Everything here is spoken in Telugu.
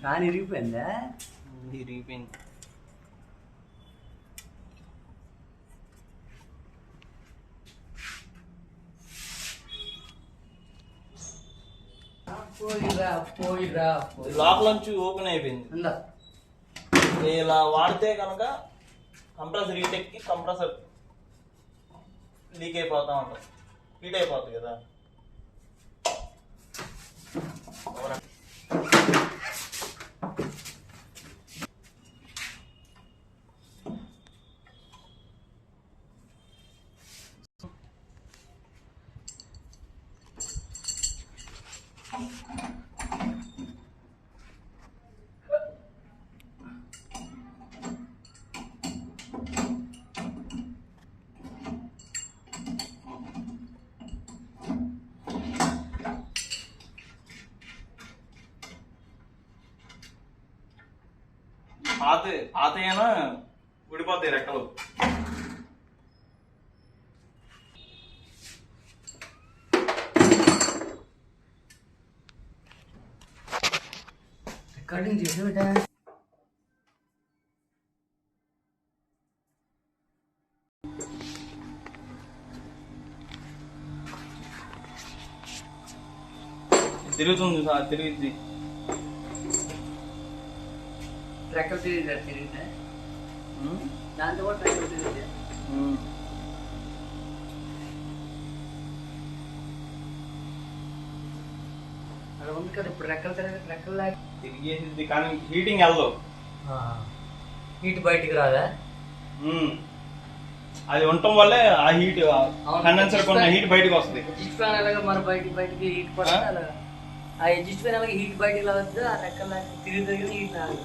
కానీ ఇరిగిపోయిందా? ఇరిగిపోయింది. లోపల నుంచి ఓపెన్ అయిపోయింది. ఇలా వాడితే కనుక కంప్రెసర్ హీట్ ఎక్కి కంప్రెసర్ లీక్ అయిపోతా ఉంటుంది, హీట్ అయిపోతుంది కదా. పాతైనా ఊడిపోతాయి రెక్కలు. రికార్డింగ్ చేసేటా తిరుగుతుంది సార్, తిరిగిద్ది. రెక్కలు తిరిగితే దాంతో కూడా రెక్కలు తిరిగితే అక్కడ ఉంది కదా. ఇప్పుడు రెక్కలు తిరిగేసింది కానీ హీటింగ్ వెళ్ళదు. హీట్ బయటికి రాదా? అది ఉండటం వల్లే ఆ హీట్ కండెన్సర్ కొన్న హీట్ బయటకు వస్తుంది. ఎగ్జిస్ట్ ఫ్యాన్ అలాగా మన బయటికి హీట్ పడుతుంది. అలాగా ఆ ఎగ్జిస్ట్ ఫ్యాన్ అలాగే హీట్ బయటికి రావద్దు. ఆ రెక్కలు తిరిగి హీట్ రాదు.